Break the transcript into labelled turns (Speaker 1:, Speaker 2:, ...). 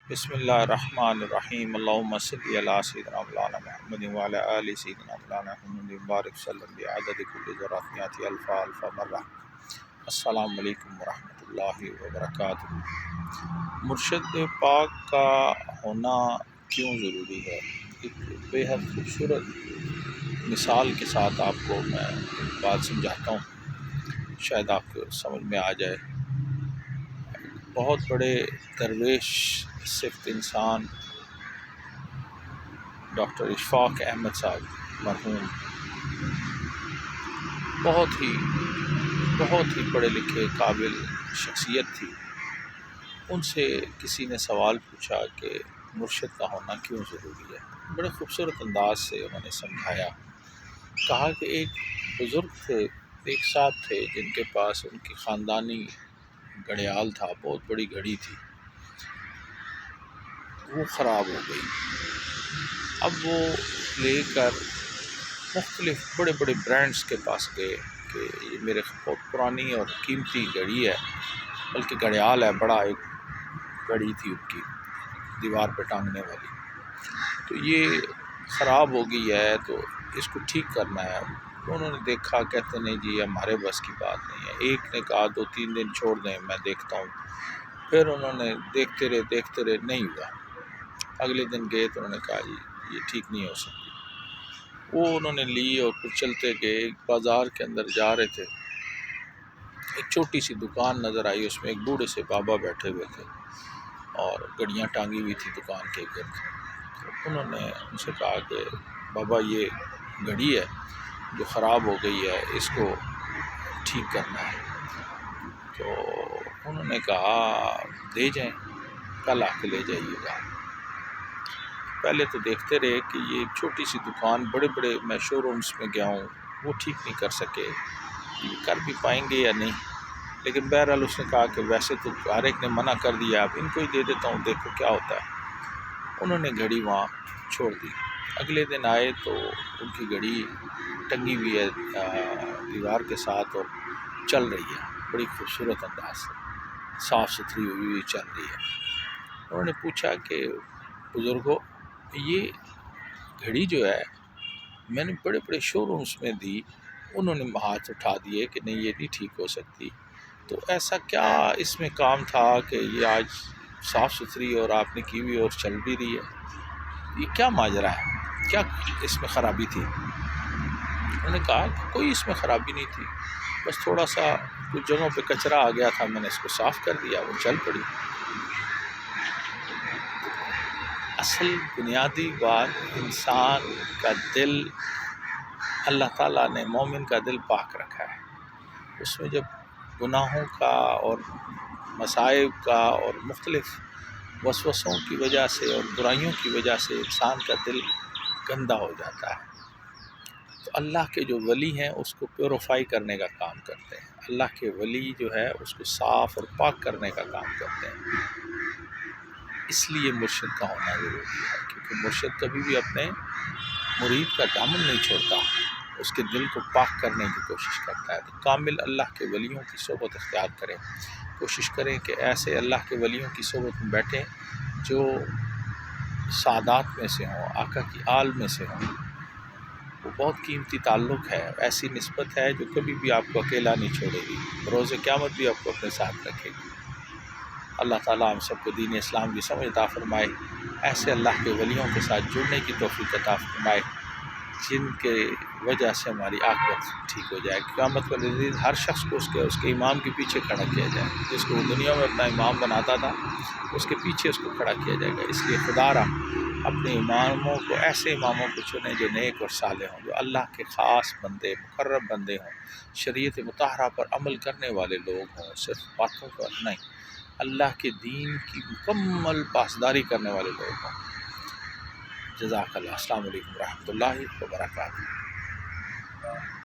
Speaker 1: بسم اللہ الرحمن الرحیم اللہم صلی علی سیدنا مولانا محمد وعلی آل سیدنا مولانا محمد مبارک صلی بعدد کل ذرات الف مرہ۔ السلام علیکم ورحمۃ اللہ وبرکاتہ۔ مرشد پاک کا ہونا کیوں ضروری ہے؟ ایک بے حد خوبصورت مثال کے ساتھ آپ کو میں بات سمجھاتا ہوں، شاید آپ کو سمجھ میں آ جائے۔ بہت بڑے درویش صفت انسان ڈاکٹر اشفاق احمد صاحب مرحوم بہت ہی پڑھے لکھے قابل شخصیت تھی۔ ان سے کسی نے سوال پوچھا کہ مرشد کا ہونا کیوں ضروری ہے۔ بڑے خوبصورت انداز سے انہوں نے سمجھایا، کہا کہ ایک بزرگ تھے، ایک صاحب تھے جن کے پاس ان کی خاندانی گھڑیال تھا، بہت بڑی گھڑی تھی، وہ خراب ہو گئی۔ اب وہ لے کر مختلف بڑے بڑے برانڈز کے پاس گئے کہ یہ میرے بہت پرانی اور قیمتی گھڑی ہے، بلکہ گھڑیال ہے، بڑا ایک گھڑی تھی ان کی دیوار پہ ٹانگنے والی، تو یہ خراب ہو گئی ہے، تو اس کو ٹھیک کرنا ہے۔ انہوں نے دیکھا، کہتے نہیں جی ہمارے بس کی بات نہیں ہے۔ ایک نے کہا 2-3 دن چھوڑ دیں، میں دیکھتا ہوں۔ پھر انہوں نے دیکھتے رہے، نہیں ہوا۔ اگلے دن گئے تو انہوں نے کہا جی یہ ٹھیک نہیں ہو سکتی۔ وہ انہوں نے لی اور پھر چلتے گئے، ایک بازار کے اندر جا رہے تھے، ایک چھوٹی سی دکان نظر آئی، اس میں ایک بوڑھے سے بابا بیٹھے ہوئے تھے اور گھڑیاں ٹانگی ہوئی تھی دکان کے گرد۔ تو انہوں نے ان سے کہا کہ بابا یہ گھڑی ہے جو خراب ہو گئی ہے، اس کو ٹھیک کرنا ہے۔ تو انہوں نے کہا دے جائیں، کل آ کے لے جائیے گا۔ پہلے تو دیکھتے رہے کہ یہ چھوٹی سی دکان، بڑے بڑے میں شو رومز میں گیا ہوں، وہ ٹھیک نہیں کر سکے، یہ کر بھی پائیں گے یا نہیں۔ لیکن بہرحال اس نے کہا کہ ویسے تو ہر ایک نے منع کر دیا، اب ان کو ہی دے دیتا ہوں، دیکھو کیا ہوتا ہے۔ انہوں نے گھڑی وہاں چھوڑ دی۔ اگلے دن آئے تو ان کی گھڑی ٹنگی ہوئی ہے دیوار کے ساتھ اور چل رہی ہے، بڑی خوبصورت انداز سے، صاف ستھری ہوئی چل رہی ہے۔ انہوں نے پوچھا کہ بزرگوں یہ گھڑی جو ہے میں نے بڑے بڑے شو رومز میں دی، انہوں نے ہاتھ اٹھا دیے کہ نہیں یہ نہیں ٹھیک ہو سکتی، تو ایسا کیا اس میں کام تھا کہ یہ آج صاف ستھری اور آپ نے کی ہوئی اور چل بھی رہی ہے، یہ کیا ماجرا ہے، کیا اس میں خرابی تھی؟ انہوں نے کہا کہ کوئی اس میں خرابی نہیں تھی، بس تھوڑا سا کچھ جگہوں پہ کچرا آ گیا تھا، میں نے اس کو صاف کر دیا، وہ چل پڑی۔ اصل بنیادی بات، انسان کا دل، اللہ تعالیٰ نے مومن کا دل پاک رکھا ہے، اس میں جب گناہوں کا اور مصائب کا اور مختلف وسوسوں کی وجہ سے اور برائیوں کی وجہ سے انسان کا دل گندا ہو جاتا ہے، تو اللہ کے جو ولی ہیں اس کو پیوریفائی کرنے کا کام کرتے ہیں۔ اللہ کے ولی جو ہے اس کو صاف اور پاک کرنے کا کام کرتے ہیں۔ اس لیے مرشد کا ہونا ضروری ہے، کیونکہ مرشد کبھی بھی اپنے مرید کا دامن نہیں چھوڑتا، اس کے دل کو پاک کرنے کی کوشش کرتا ہے۔ تو کامل اللہ کے ولیوں کی صحبت اختیار کریں، کوشش کریں کہ ایسے اللہ کے ولیوں کی صحبت میں بیٹھیں جو سادات میں سے ہوں، آقا کی آل میں سے ہوں۔ وہ بہت قیمتی تعلق ہے، ایسی نسبت ہے جو کبھی بھی آپ کو اکیلا نہیں چھوڑے گی، روز قیامت بھی آپ کو اپنے ساتھ رکھے گی۔ اللہ تعالیٰ ہم سب کو دین اسلام کی سمجھ عطا فرمائے، ایسے اللہ کے ولیوں کے ساتھ جڑنے کی توفیق عطا فرمائے جن کے وجہ سے ہماری عاقبت ٹھیک ہو جائے۔ قیامت والے دن ہر شخص کو اس کے امام کے پیچھے کھڑا کیا جائے، جس کو وہ دنیا میں اپنا امام بناتا تھا اس کے پیچھے اس کو کھڑا کیا جائے گا۔ اس لیے خدا را اپنے اماموں کو، ایسے اماموں کو چنیں جو نیک اور صالح ہوں، جو اللہ کے خاص بندے، مقرب بندے ہوں، شریعت مطہرہ پر عمل کرنے والے لوگ ہوں، صرف باتوں پر نہیں، اللہ کے دین کی مکمل پاسداری کرنے والے لوگ ہوں۔ جزاک اللہ۔ السلام علیکم ورحمۃ اللہ وبرکاتہ۔